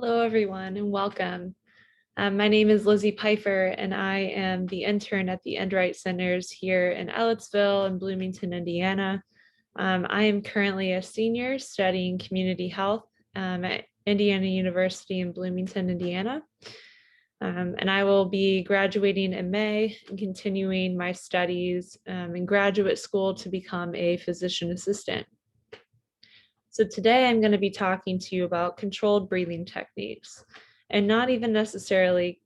Hello, everyone, and welcome. My name is Lizzie Pfeiffer, and I am the intern at the Enright Centers here in Ellettsville and Bloomington, Indiana. I am currently a senior studying community health at Indiana University in Bloomington, Indiana. And I will be graduating in May and continuing my studies in graduate school to become a physician assistant. So today I'm going to be talking to you about controlled breathing techniques, and not even necessarily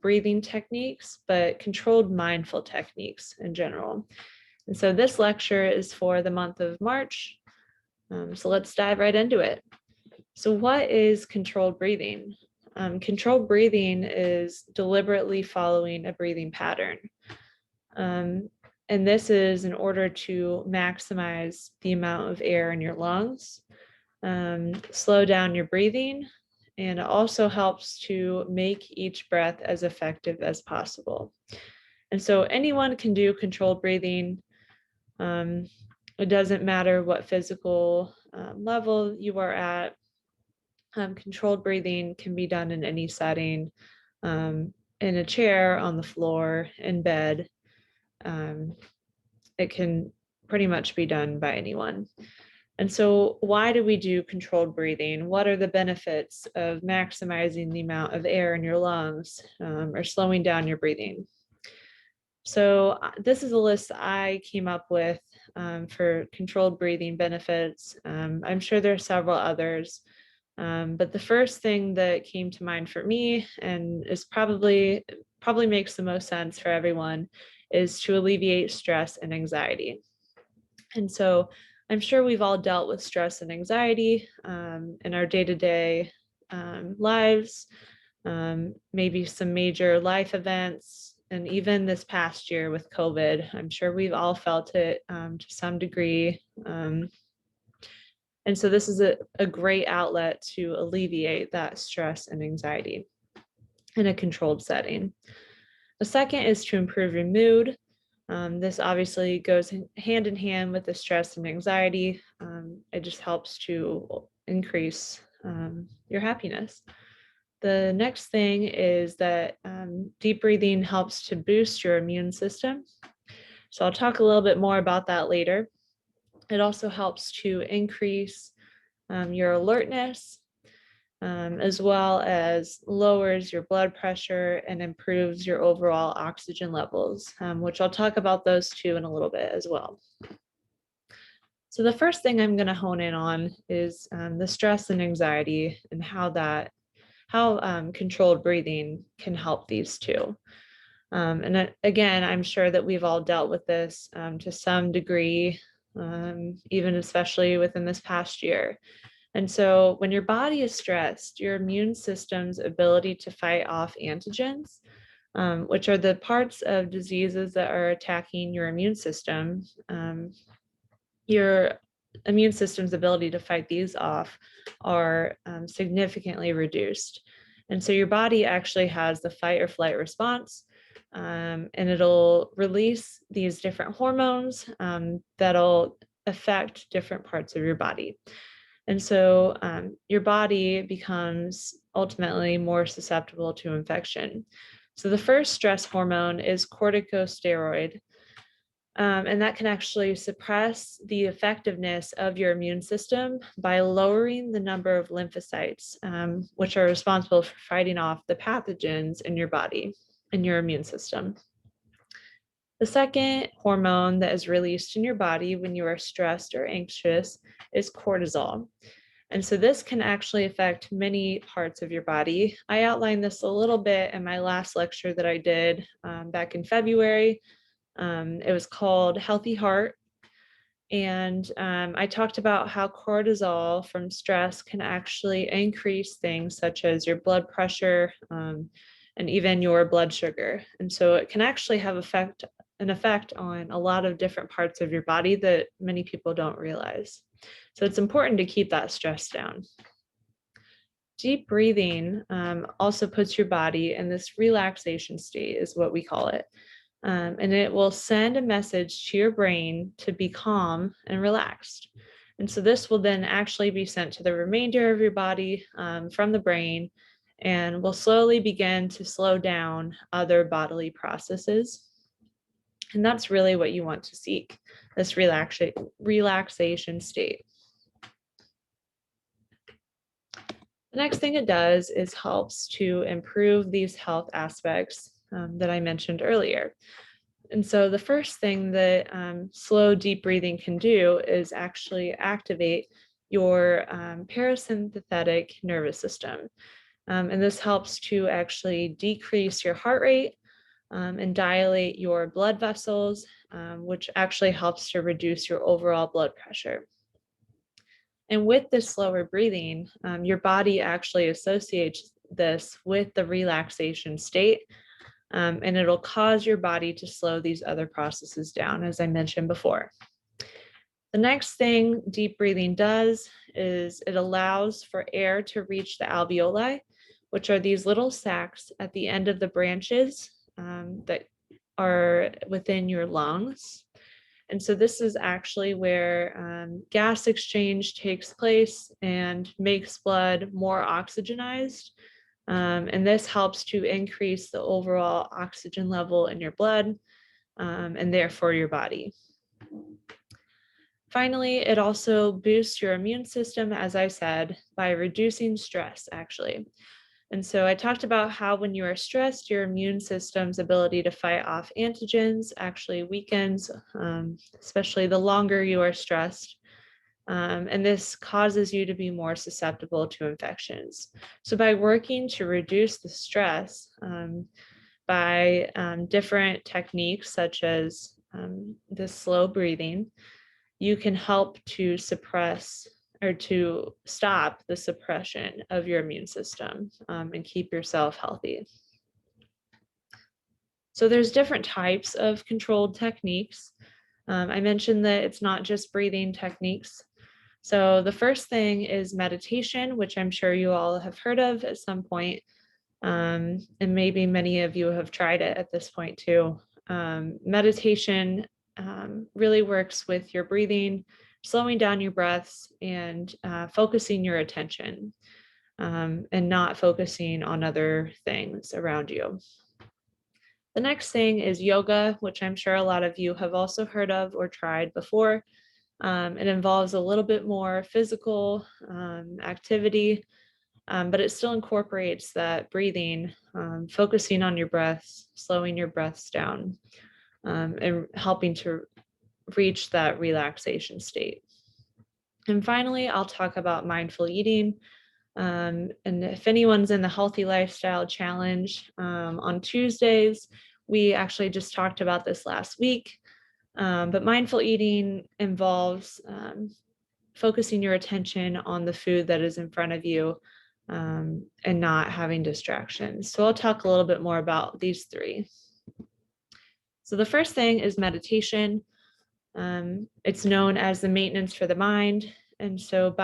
breathing techniques, but controlled mindful techniques in general. And so this lecture is for the month of March. So let's dive right into it. So what is controlled breathing? Controlled breathing is deliberately following a breathing pattern. And this is in order to maximize the amount of air in your lungs, slow down your breathing, and it also helps to make each breath as effective as possible. And so anyone can do controlled breathing. It doesn't matter what physical level you are at. Controlled breathing can be done in any setting, in a chair, on the floor, in bed. It can pretty much be done by anyone. And so why do we do controlled breathing? What are the benefits of maximizing the amount of air in your lungs or slowing down your breathing? So this is a list I came up with for controlled breathing benefits. I'm sure there are several others, but the first thing that came to mind for me, and is probably makes the most sense for everyone, is to alleviate stress and anxiety. And so I'm sure we've all dealt with stress and anxiety in our day-to-day lives, maybe some major life events, and even this past year with COVID, I'm sure we've all felt it to some degree. And so this is a great outlet to alleviate that stress and anxiety in a controlled setting. The second is to improve your mood. This obviously goes hand in hand with the stress and anxiety. It just helps to increase your happiness. The next thing is that deep breathing helps to boost your immune system. So I'll talk a little bit more about that later. It also helps to increase your alertness, as well as lowers your blood pressure and improves your overall oxygen levels, which I'll talk about those two in a little bit as well. So the first thing I'm going to hone in on is the stress and anxiety and how controlled breathing can help these two. And again, I'm sure that we've all dealt with this to some degree, even especially within this past year. And so when your body is stressed, your immune system's ability to fight off antigens, which are the parts of diseases that are attacking your immune system, your immune system's ability to fight these off are significantly reduced. And so your body actually has the fight or flight response, and it'll release these different hormones that'll affect different parts of your body. And so your body becomes ultimately more susceptible to infection. So the first stress hormone is corticosteroid, and that can actually suppress the effectiveness of your immune system by lowering the number of lymphocytes, which are responsible for fighting off the pathogens in your body and your immune system. The second hormone that is released in your body when you are stressed or anxious is cortisol. And so this can actually affect many parts of your body. I outlined this a little bit in my last lecture that I did back in February. It was called Healthy Heart. And I talked about how cortisol from stress can actually increase things such as your blood pressure and even your blood sugar. And so it can actually have an effect on a lot of different parts of your body that many people don't realize. So it's important to keep that stress down. Deep breathing also puts your body in this relaxation state, is what we call it. And it will send a message to your brain to be calm and relaxed. And so this will then actually be sent to the remainder of your body from the brain and will slowly begin to slow down other bodily processes. And that's really what you want to seek, this relaxation state. The next thing it does is helps to improve these health aspects that I mentioned earlier. And so the first thing that slow, deep breathing can do is actually activate your parasympathetic nervous system. And this helps to actually decrease your heart rate and dilate your blood vessels, which actually helps to reduce your overall blood pressure. And with this slower breathing, your body actually associates this with the relaxation state, and it'll cause your body to slow these other processes down, as I mentioned before. The next thing deep breathing does is it allows for air to reach the alveoli, which are these little sacs at the end of the branches that are within your lungs. And so this is actually where gas exchange takes place and makes blood more oxygenized. And this helps to increase the overall oxygen level in your blood and therefore your body. Finally, it also boosts your immune system, as I said, by reducing stress, actually. And so I talked about how when you are stressed, your immune system's ability to fight off antigens actually weakens, especially the longer you are stressed. And this causes you to be more susceptible to infections. So by working to reduce the stress by different techniques such as the slow breathing, you can help to suppress or to stop the suppression of your immune system and keep yourself healthy. So there's different types of controlled techniques. I mentioned that it's not just breathing techniques. So the first thing is meditation, which I'm sure you all have heard of at some point. And maybe many of you have tried it at this point too. Meditation really works with your breathing, slowing down your breaths and focusing your attention and not focusing on other things around you. The next thing is yoga, which I'm sure a lot of you have also heard of or tried before. It involves a little bit more physical activity, but it still incorporates that breathing, focusing on your breaths, slowing your breaths down, and helping to reach that relaxation state. And finally, I'll talk about mindful eating. And if anyone's in the Healthy Lifestyle Challenge on Tuesdays, we actually just talked about this last week. But mindful eating involves focusing your attention on the food that is in front of you and not having distractions. So I'll talk a little bit more about these three. So the first thing is meditation. It's known as the maintenance for the mind. And so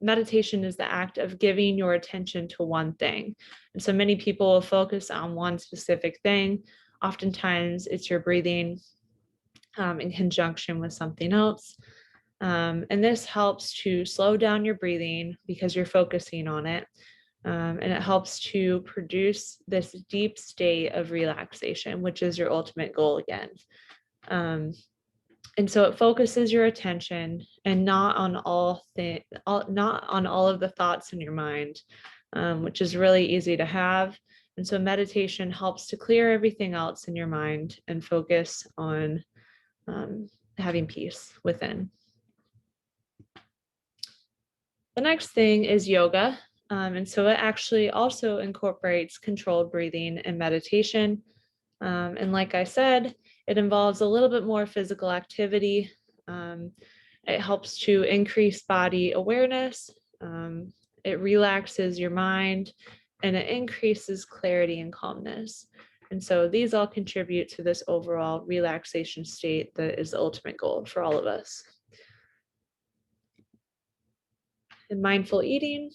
meditation is the act of giving your attention to one thing. And so many people will focus on one specific thing. Oftentimes it's your breathing in conjunction with something else. And this helps to slow down your breathing because you're focusing on it. And it helps to produce this deep state of relaxation, which is your ultimate goal again. And so it focuses your attention and not on all of the thoughts in your mind, which is really easy to have. And so meditation helps to clear everything else in your mind and focus on having peace within. The next thing is yoga. And so it actually also incorporates controlled breathing and meditation. And like I said, it involves a little bit more physical activity. It helps to increase body awareness. It relaxes your mind and it increases clarity and calmness. And so these all contribute to this overall relaxation state that is the ultimate goal for all of us. And mindful eating.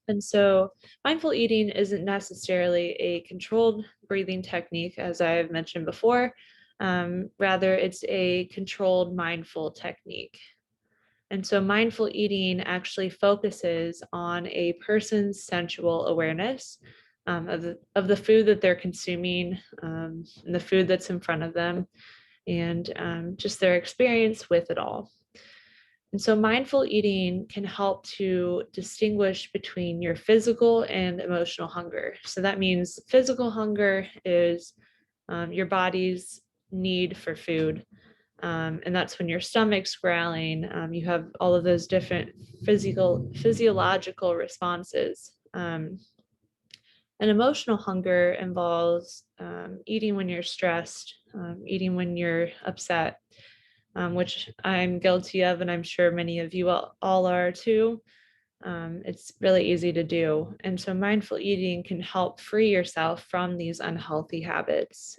And so mindful eating isn't necessarily a controlled breathing technique, as I've mentioned before, Rather, it's a controlled mindful technique. And so mindful eating actually focuses on a person's sensual awareness of the food that they're consuming, and the food that's in front of them, and just their experience with it all. And so mindful eating can help to distinguish between your physical and emotional hunger. So that means physical hunger is your body's need for food. And that's when your stomach's growling. You have all of those different physiological responses. And emotional hunger involves eating when you're stressed, eating when you're upset, which I'm guilty of, and I'm sure many of you all are too. It's really easy to do. And so mindful eating can help free yourself from these unhealthy habits,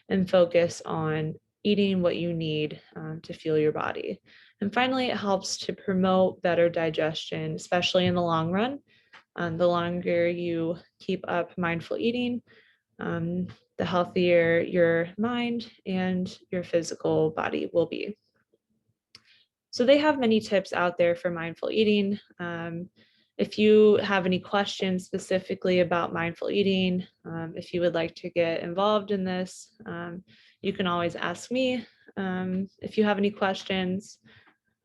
and focus on eating what you need to fuel your body. And finally, it helps to promote better digestion, especially in the long run. The longer you keep up mindful eating, the healthier your mind and your physical body will be. So they have many tips out there for mindful eating. If you have any questions specifically about mindful eating, if you would like to get involved in this, you can always ask me if you have any questions.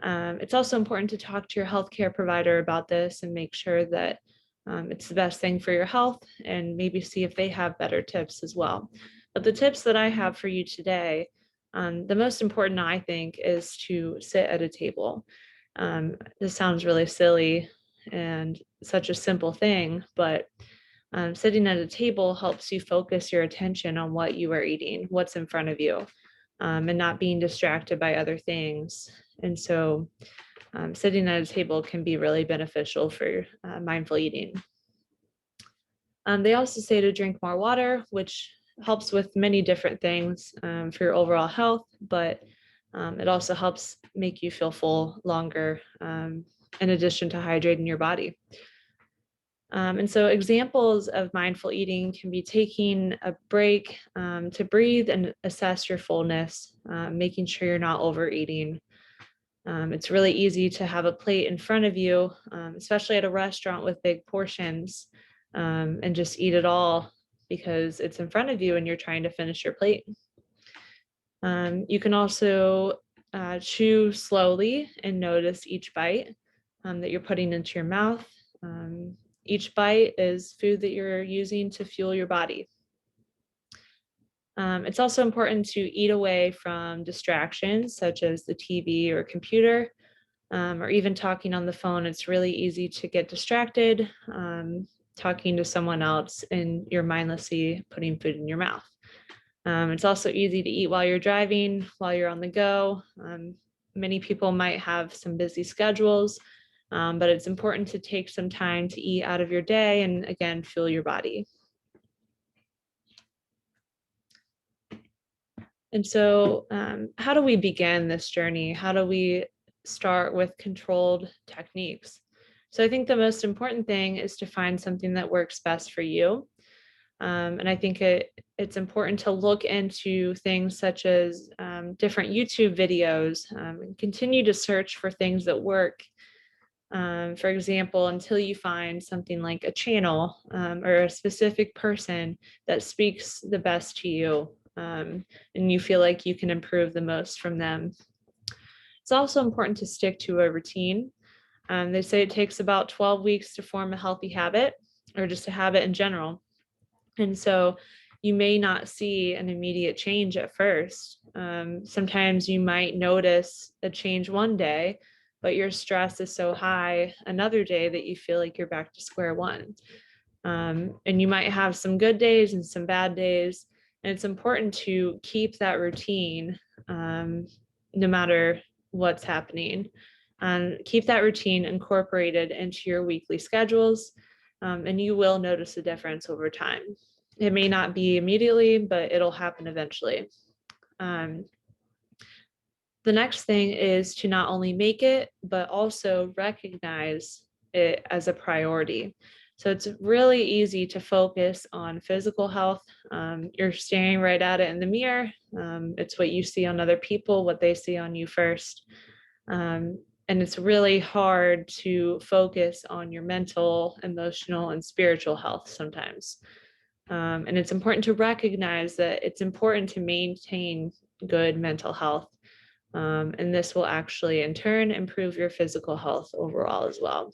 It's also important to talk to your healthcare provider about this and make sure that it's the best thing for your health, and maybe see if they have better tips as well. But the tips that I have for you today, the most important, I think, is to sit at a table. This sounds really silly and such a simple thing, but sitting at a table helps you focus your attention on what you are eating, what's in front of you, and not being distracted by other things. And so sitting at a table can be really beneficial for mindful eating. They also say to drink more water, which helps with many different things for your overall health, but it also helps make you feel full longer, in addition to hydrating your body. And so examples of mindful eating can be taking a break to breathe and assess your fullness, making sure you're not overeating. It's really easy to have a plate in front of you, especially at a restaurant with big portions, and just eat it all because it's in front of you and you're trying to finish your plate. You can also chew slowly and notice each bite that you're putting into your mouth. Each bite is food that you're using to fuel your body. It's also important to eat away from distractions such as the TV or computer, or even talking on the phone. It's really easy to get distracted talking to someone else and you're mindlessly putting food in your mouth. It's also easy to eat while you're driving, while you're on the go. Many people might have some busy schedules, but it's important to take some time to eat out of your day and, again, fuel your body. And so how do we begin this journey? How do we start with controlled techniques? So I think the most important thing is to find something that works best for you. And I think it's important to look into things such as different YouTube videos, and continue to search for things that work. For example, until you find something like a channel or a specific person that speaks the best to you, and you feel like you can improve the most from them. It's also important to stick to a routine. They say it takes about 12 weeks to form a healthy habit, or just a habit in general. And so you may not see an immediate change at first. Sometimes you might notice a change one day, but your stress is so high another day that you feel like you're back to square one. And you might have some good days and some bad days. And it's important to keep that routine no matter what's happening. Keep that routine incorporated into your weekly schedules, and you will notice a difference over time. It may not be immediately, but it'll happen eventually. The next thing is to not only make it, but also recognize it as a priority. So it's really easy to focus on physical health. You're staring right at it in the mirror. It's what you see on other people, what they see on you first. And it's really hard to focus on your mental, emotional, and spiritual health sometimes. And it's important to recognize that it's important to maintain good mental health. And this will actually, in turn, improve your physical health overall as well.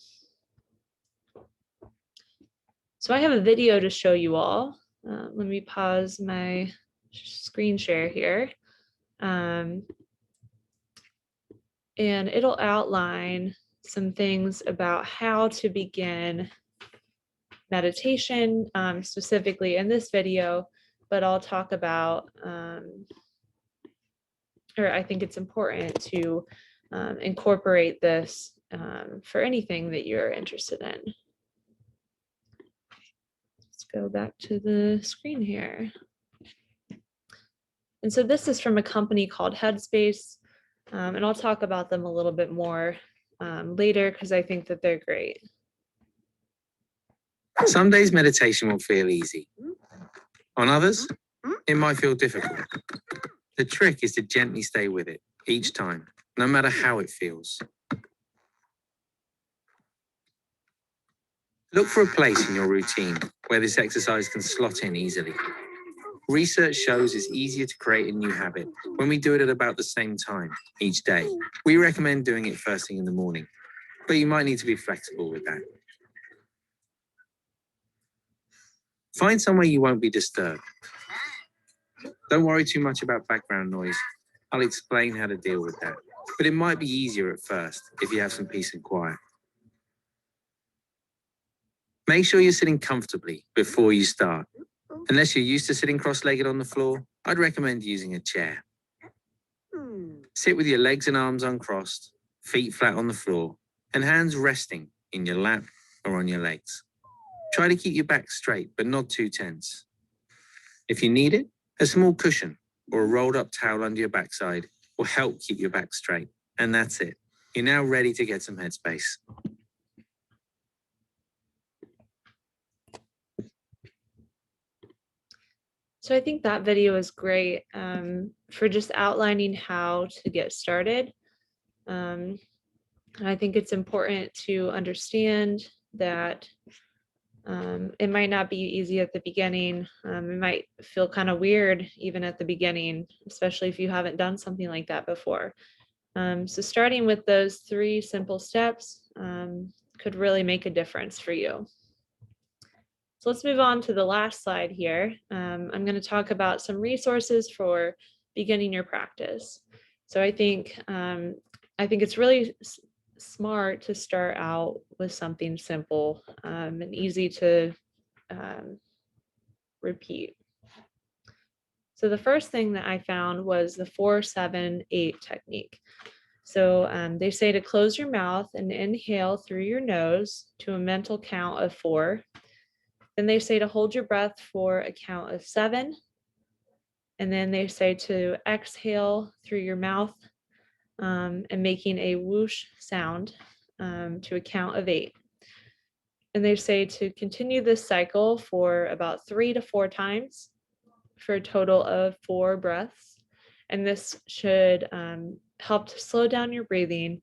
So I have a video to show you all. Let me pause my screen share here. And it'll outline some things about how to begin meditation, specifically in this video, but I'll talk about, or I think it's important to incorporate this for anything that you're interested in. Let's go back to the screen here. And so this is from a company called Headspace, and I'll talk about them a little bit more later because I think that they're great. Some days meditation will feel easy. On others, it might feel difficult. The trick is to gently stay with it each time, no matter how it feels. Look for a place in your routine where this exercise can slot in easily. Research shows it's easier to create a new habit when we do it at about the same time each day. We recommend doing it first thing in the morning, but you might need to be flexible with that. Find somewhere you won't be disturbed. Don't worry too much about background noise. I'll explain how to deal with that, but it might be easier at first if you have some peace and quiet. Make sure you're sitting comfortably before you start. Unless you're used to sitting cross-legged on the floor, I'd recommend using a chair. Sit with your legs and arms uncrossed, feet flat on the floor, and hands resting in your lap or on your legs. Try to keep your back straight, but not too tense. If you need it, a small cushion or a rolled up towel under your backside will help keep your back straight. And that's it. You're now ready to get some headspace. So I think that video is great for just outlining how to get started. And I think it's important to understand that it might not be easy at the beginning. It might feel kind of weird even at the beginning, especially if you haven't done something like that before. So starting with those 3 simple steps could really make a difference for you. So let's move on to the last slide here. I'm going to talk about some resources for beginning your practice. So I think it's really smart to start out with something simple and easy to repeat. So the first thing that I found was the 4-7-8 technique. So they say to close your mouth and inhale through your nose to a mental count of 4. Then they say to hold your breath for a count of 7. And then they say to exhale through your mouth and making a whoosh sound to a count of 8. And they say to continue this cycle for about 3 to 4 times for a total of 4 breaths. And this should help to slow down your breathing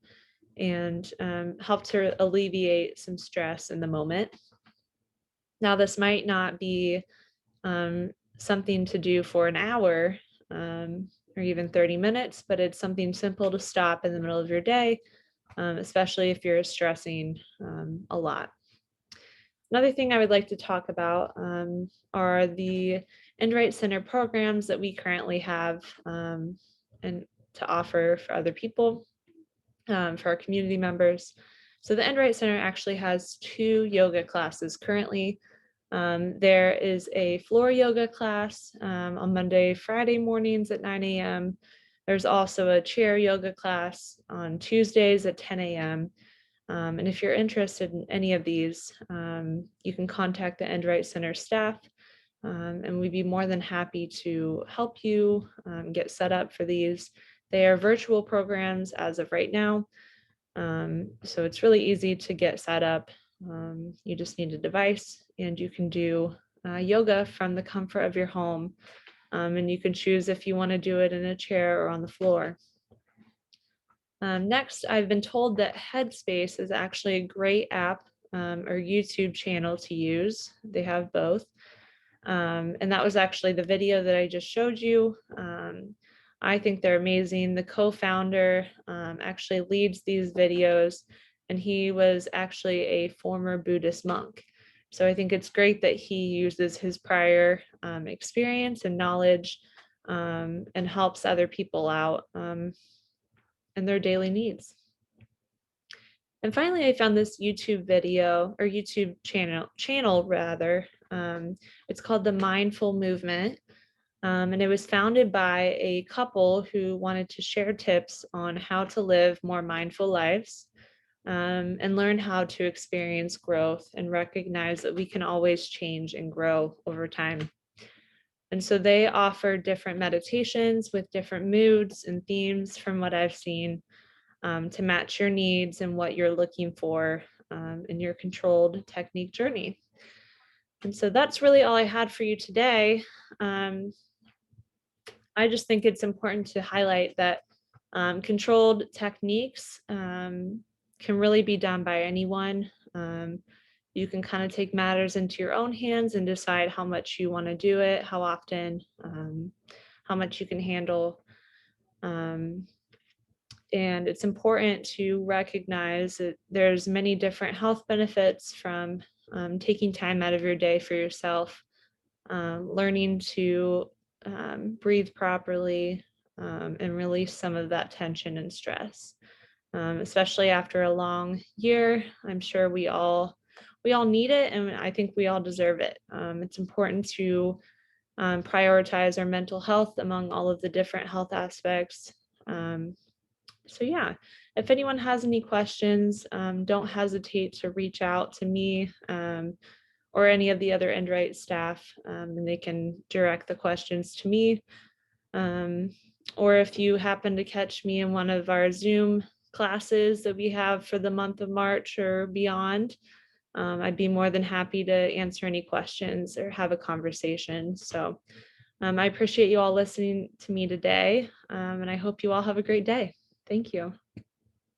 and help to alleviate some stress in the moment. Now, this might not be something to do for an hour or even 30 minutes, but it's something simple to stop in the middle of your day, especially if you're stressing a lot. Another thing I would like to talk about are the End-Right Center programs that we currently have and to offer for other people, for our community members. So the End-Right Center actually has 2 yoga classes currently. There is a floor yoga class on Monday, Friday mornings at 9 a.m. There's also a chair yoga class on Tuesdays at 10 a.m. And if you're interested in any of these, you can contact the End-Right Center staff, and we'd be more than happy to help you get set up for these. They are virtual programs as of right now. So it's really easy to get set up You just need a device, and you can do yoga from the comfort of your home. And you can choose if you want to do it in a chair or on the floor. Next, I've been told that Headspace is actually a great app or YouTube channel to use. They have both. And that was actually the video that I just showed you. I think they're amazing. The co-founder actually leads these videos, and he was actually a former Buddhist monk. So I think it's great that he uses his prior experience and knowledge and helps other people out in their daily needs. And finally, I found this YouTube video or YouTube channel rather. It's called The Mindful Movement. And it was founded by a couple who wanted to share tips on how to live more mindful lives and learn how to experience growth and recognize that we can always change and grow over time. And so they offer different meditations with different moods and themes from what I've seen to match your needs and what you're looking for in your controlled technique journey. And so that's really all I had for you today. I just think it's important to highlight that controlled techniques can really be done by anyone. You can kind of take matters into your own hands and decide how much you want to do it, how often, how much you can handle. And it's important to recognize that there's many different health benefits from taking time out of your day for yourself, learning to breathe properly, and release some of that tension and stress, especially after a long year. I'm sure we all need it, and I think we all deserve it. It's important to prioritize our mental health among all of the different health aspects. So yeah, if anyone has any questions, don't hesitate to reach out to me or any of the other Endright staff, and they can direct the questions to me. Or if you happen to catch me in one of our Zoom classes that we have for the month of March or beyond, I'd be more than happy to answer any questions or have a conversation. So I appreciate you all listening to me today, and I hope you all have a great day. Thank you.